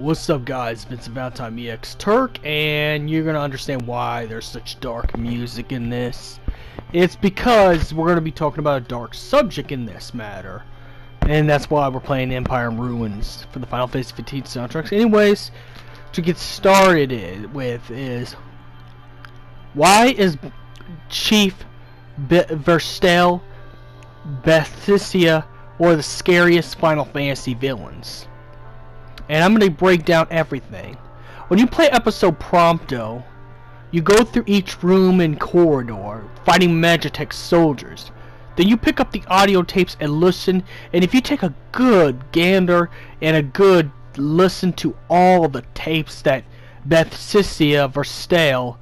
What's up guys, it's Valentine EX Turk, and you're going to understand why there's such dark music in this. It's because we're going to be talking about a dark subject in this matter. And that's why we're playing Empire in Ruins for the Final Fantasy 15 soundtracks. Anyways, to get started with is, why is Chief Versteal, Bethisia, or the scariest Final Fantasy villains? And I'm going to break down everything. When you play episode Prompto, you go through each room and corridor, fighting Magitech soldiers. Then you pick up the audio tapes and listen, and if you take a good gander and a good listen to all the tapes that Bethisia, Versteal,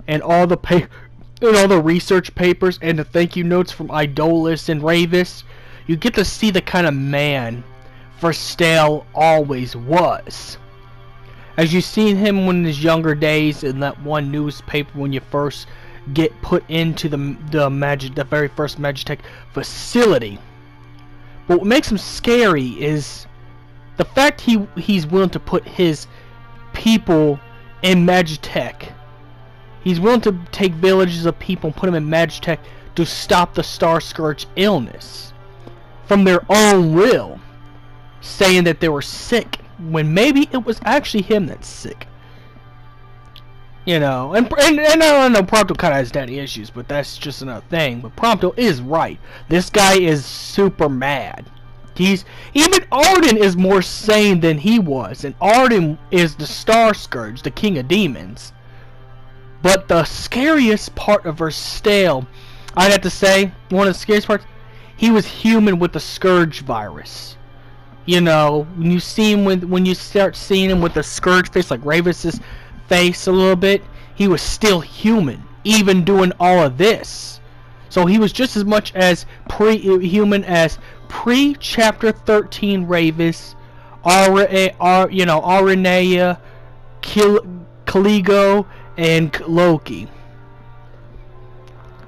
and all the research papers and the thank you notes from Idolus and Ravis, you get to see the kind of man Versteal always was. As you've seen him in his younger days in that one newspaper when you first get put into the very first Magitech facility. But what makes him scary is the fact he's willing to put his people in Magitech. He's willing to take villages of people and put them in Magitech to stop the Star Scourge illness from their own will, saying that they were sick when maybe it was actually him that's sick. You know, and I don't know, Prompto kind of has daddy issues, but that's just another thing. But Prompto is right. This guy is super mad. Even Arden is more sane than he was, and Arden is the Star Scourge, the king of demons. But the scariest part of Versteal, I'd have to say, one of the scariest parts, he was human with the Scourge virus. You know, when you see him when you start seeing him with the Scourge face, like Ravis's face a little bit, he was still human, even doing all of this. So he was just as much as human as pre-Chapter 13 Ravis, Aranea, Caligo, and Loki.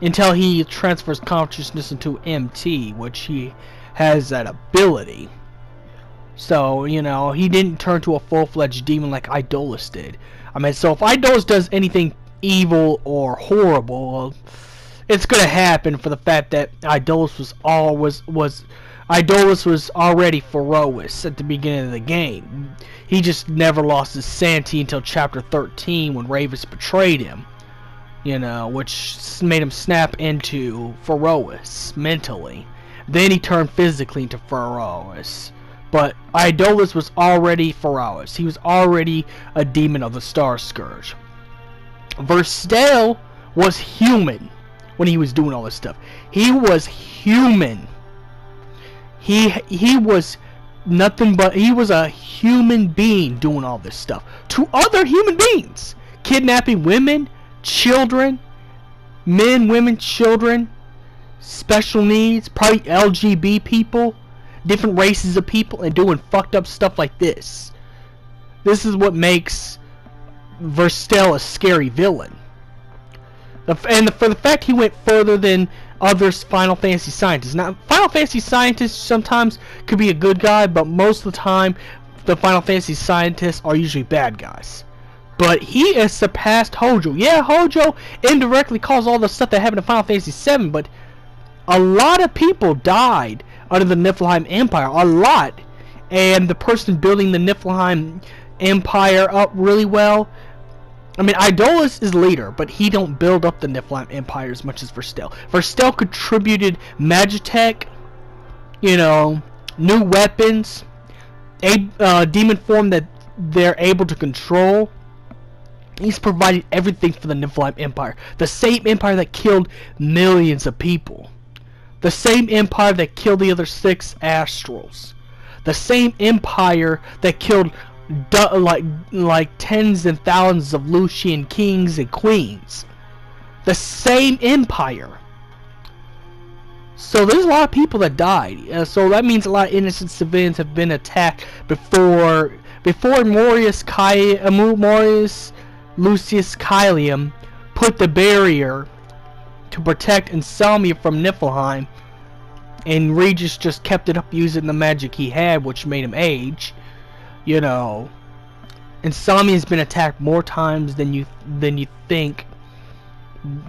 Until he transfers consciousness into MT, which he has that ability. So, you know, he didn't turn to a full-fledged demon like Idolus did. I mean, so if Idolus does anything evil or horrible, it's gonna happen for the fact that Idolus was already Ferocious at the beginning of the game. He just never lost his sanity until Chapter 13 when Ravis betrayed him. You know, which made him snap into Ferocious mentally. Then he turned physically into Ferocious. But Idolus was already Ferocious. He was already a demon of the Star Scourge. Versteal was human when he was doing all this stuff. He was human. He was nothing but, he was a human being doing all this stuff to other human beings, kidnapping women, children, men, women, children, special needs, probably LGBT people, different races of people, and doing fucked up stuff like this. This is what makes Versteal a scary villain. For the fact he went further than other Final Fantasy scientists. Now, Final Fantasy scientists sometimes could be a good guy, but most of the time, the Final Fantasy scientists are usually bad guys. But he has surpassed Hojo. Yeah, Hojo indirectly caused all the stuff that happened in Final Fantasy VII, but a lot of people died under the Niflheim Empire. A lot. And the person building the Niflheim Empire up really well, I mean, Idolus is leader, but he don't build up the Niflheim Empire as much as Versteal. Versteal contributed Magitech, you know, new weapons, a demon form that they're able to control. He's provided everything for the Niflheim Empire. The same empire that killed millions of people. The same empire that killed the other 6 Astrals. The same empire that killed like tens and thousands of Lucian kings and queens. The same empire. So there's a lot of people that died. So that means a lot of innocent civilians have been attacked before Maurius Lucius Caelium put the barrier to protect Anselmia from Niflheim, and Regis just kept it up using the magic he had, which made him age. You know, Insomnia has been attacked more times than you think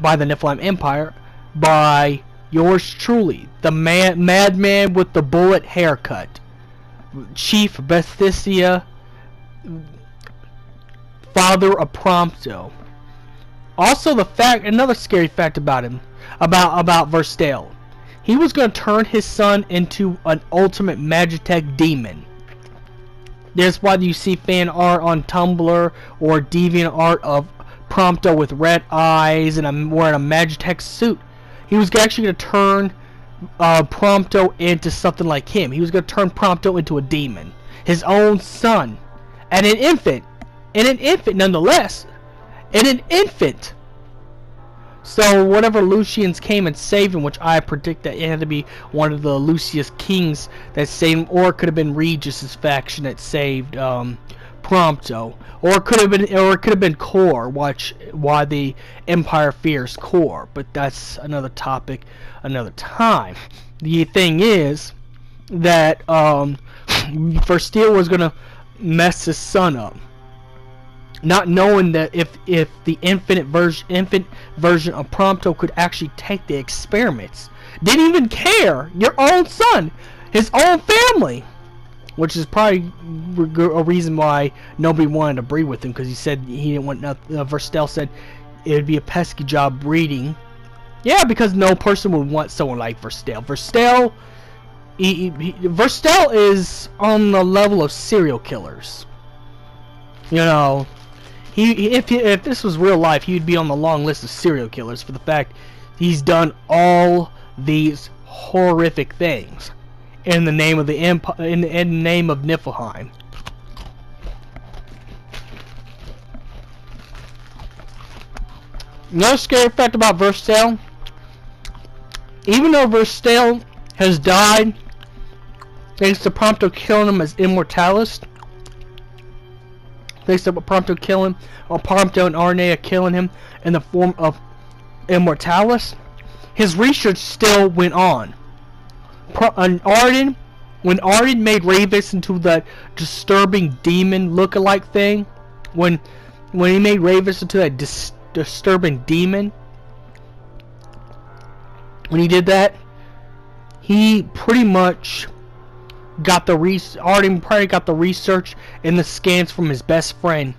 by the Nephilim Empire by yours truly, the madman with the bullet haircut, Chief Bethisia, father of Prompto. Also, another scary fact about him, about Versteal, he was going to turn his son into an ultimate Magitech demon. That's why you see fan art on Tumblr or deviant art of Prompto with red eyes and wearing a Magitech suit. He was actually going to turn Prompto into something like him. He was going to turn Prompto into a demon, his own son, and an infant nonetheless, and an infant. So whenever Lucians came and saved him, which I predict that it had to be one of the Lucius kings that saved him, or it could have been Regis's faction that saved Prompto, or it could have been Kor. Why the Empire fears Kor, but that's another topic, another time. The thing is that Versteal was gonna mess his son up, not knowing that if the infant version of Prompto could actually take the experiments. Didn't even care. Your own son, his own family, which is probably a reason why nobody wanted to breed with him, because he said he didn't want nothing. Versteal said it would be a pesky job breeding. Yeah, because no person would want someone like Versteal. Versteal is on the level of serial killers. You know, if this was real life, he'd be on the long list of serial killers for the fact he's done all these horrific things in the name of the empire, in the name of Niflheim. Another scary fact about Versteal: even though Versteal has died thanks to Prompto killing him as Immortalis, thanks to Prompto killing, or Prompto and Arnea killing him in the form of Immortalis, his research still went on. When Arden made Ravis into that disturbing demon look-alike thing, when he made Ravis into that disturbing demon, when he did that, he pretty much got Arden probably got the research and the scans from his best friend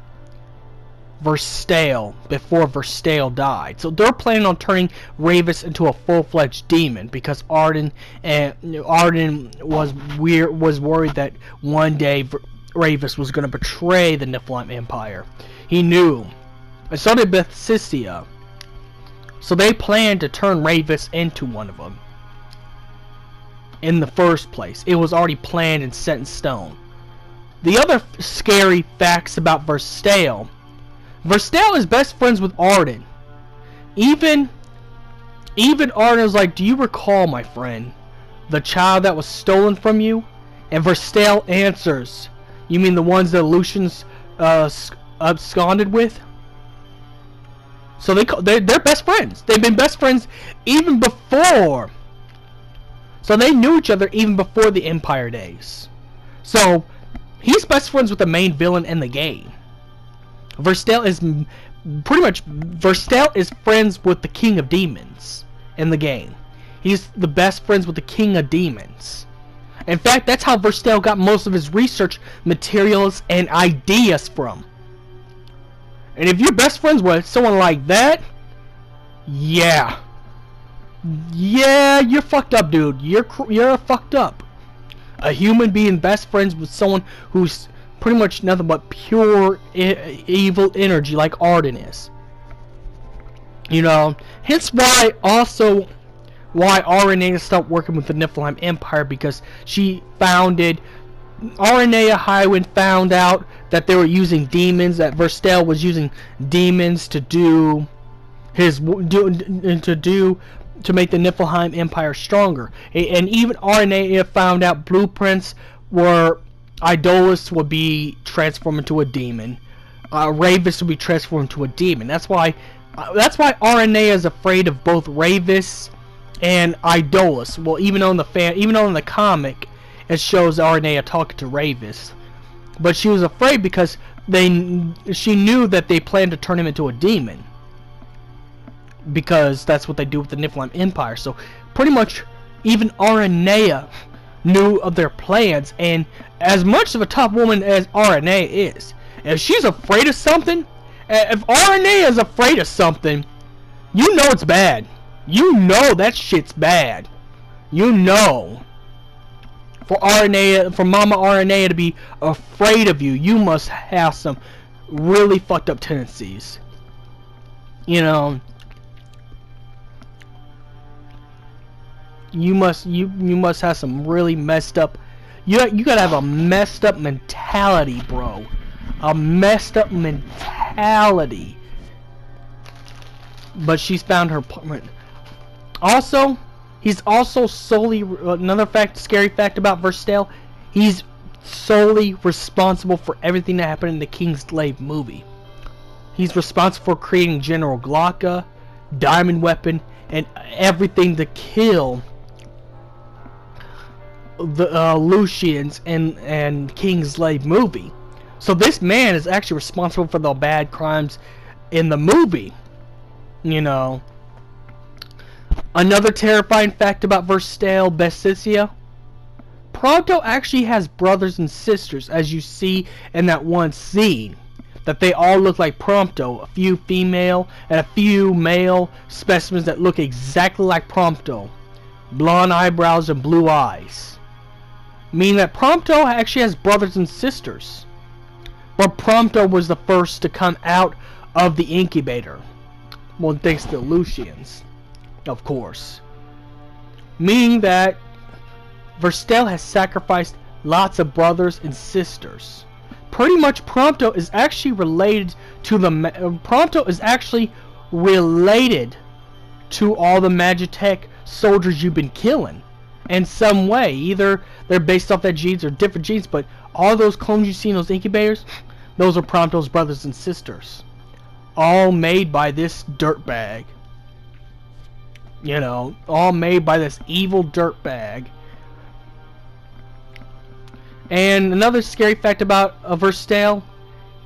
Versteal before Versteal died. So they're planning on turning Ravis into a full-fledged demon, because Arden was worried that one day Ravis was going to betray the Nephilim Empire. He knew. And so did Bethisia. So they planned to turn Ravis into one of them. In the first place, it was already planned and set in stone. The other scary facts about Versteal: Versteal is best friends with Arden. Even Arden was like, "Do you recall, my friend, the child that was stolen from you?" And Versteal answers, "You mean the ones that Lucians absconded with?" So they're best friends. They've been best friends even before. So they knew each other even before the Empire days. So he's best friends with the main villain in the game. Versteal is friends with the King of Demons in the game. He's the best friends with the King of Demons. In fact, that's how Versteal got most of his research materials and ideas from. And if you're best friends with someone like that, yeah, you're fucked up, dude. You're fucked up. A human being best friends with someone who's pretty much nothing but pure evil energy, like Arden is. You know, hence why Aranea stopped working with the Nephilim Empire, because Aranea Highwind found out that they were using demons, that Versteal was using demons to make the Niflheim Empire stronger. And even Aranea found out blueprints where Idolus would be transformed into a demon, Ravis would be transformed into a demon. That's why Aranea is afraid of both Ravis and Idolus. Well, even though in the comic it shows Aranea talking to Ravis, but she was afraid because she knew that they planned to turn him into a demon, because that's what they do with the Nephilim Empire. So pretty much even Aranea knew of their plans, and as much of a tough woman as Aranea is, if she's afraid of something, if Aranea is afraid of something, you know it's bad. You know that shit's bad. You know. For Mama Aranea to be afraid of you, you must have some really fucked up tendencies. You know. You must have some really messed up. You gotta have a messed up mentality, bro. A messed up mentality. But she's found her partner. Also, he's also solely, another scary fact about Versteal, he's solely responsible for everything that happened in the Kingslave movie. He's responsible for creating General Glocka, Diamond Weapon, and everything to kill the Lucians and Kingslave movie. So this man is actually responsible for the bad crimes in the movie. You know. Another terrifying fact about Versteal, Bethisia, Prompto actually has brothers and sisters, as you see in that one scene. That they all look like Prompto. A few female and a few male specimens that look exactly like Prompto. Blonde eyebrows and blue eyes. Meaning that Prompto actually has brothers and sisters. But Prompto was the first to come out of the incubator. Well, thanks to the Lucians, of course. Meaning that Versteal has sacrificed lots of brothers and sisters. Pretty much Prompto is actually related to the Prompto is actually related to all the Magitech soldiers you've been killing in some way. Either they're based off that genes or different genes, but all those clones you see in those incubators, those are Prompto's brothers and sisters. All made by this dirtbag. You know, all made by this evil dirtbag. And another scary fact about Versteal,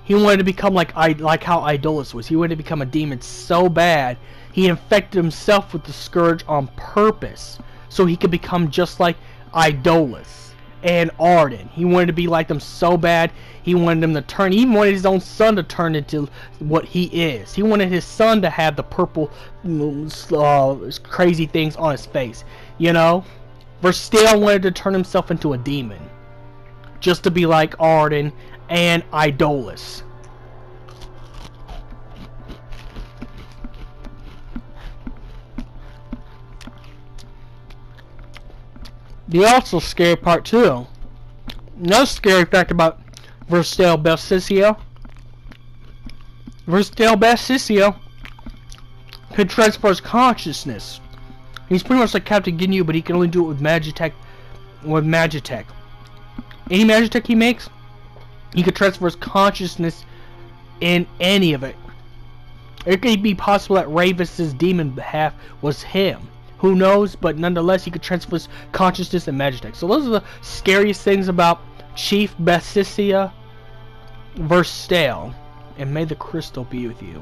he wanted to become like how Idolus was. He wanted to become a demon so bad, he infected himself with the Scourge on purpose, so he could become just like Idolus and Arden. He wanted to be like them so bad, he wanted them to turn, he even wanted his own son to turn into what he is. He wanted his son to have the purple crazy things on his face. You know? Versteal wanted to turn himself into a demon. Just to be like Arden and Idolus. The also scary part too. Another scary fact about Versteal Bethisia. Versteal Bethisia can transfer his consciousness. He's pretty much like Captain Ginyu, but he can only do it with Magitech. Any Magitech he makes, he could transfer his consciousness in any of it. It could be possible that Ravis's demon half was him. Who knows? But nonetheless, he could transfer his consciousness in Magitech. So those are the scariest things about Chief Bethisia Versteal. And may the crystal be with you.